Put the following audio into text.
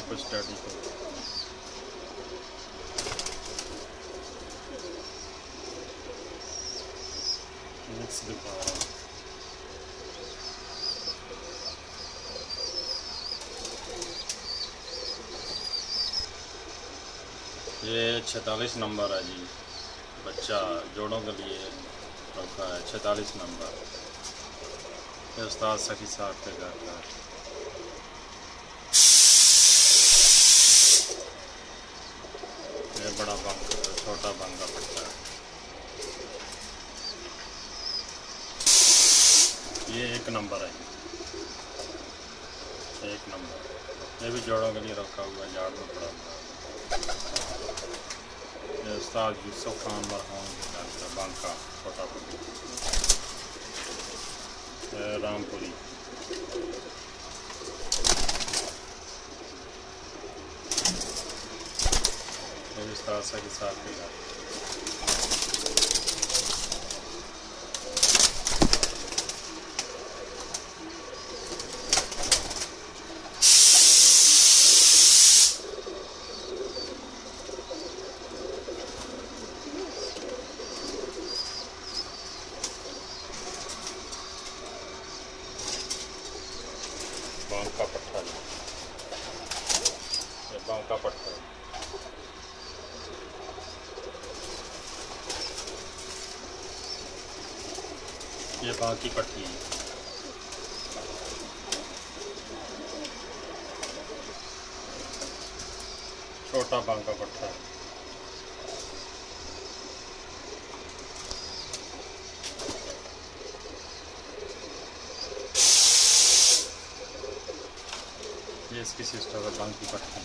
इसको स्टडी करो। मिक्स दिखा रहा हूँ। ये 46 नंबर है जी, बच्चा जोड़ों के लिए रखा है 46 नंबर। ये उस्ताद सखी साहब के घर का है। ये बड़ा बंक, छोटा बंका पड़ता है। ये 1 नंबर है, 1 नंबर। ये भी जोड़ों के लिए रखा हुआ है, झाड़ में पड़ा हुआ है। ये उस्ताद यूसुफ खान मरहूम के घर का बंका, छोटा बंका। रामपुरी। उस्ताद सखी साहब के घर। बांका पट्टा, ये बांका पट्टा है। ये बांकी पट्टी है। छोटा बांका पट्टा है। ये इसकी सिस्टर है बांकी पट्टी।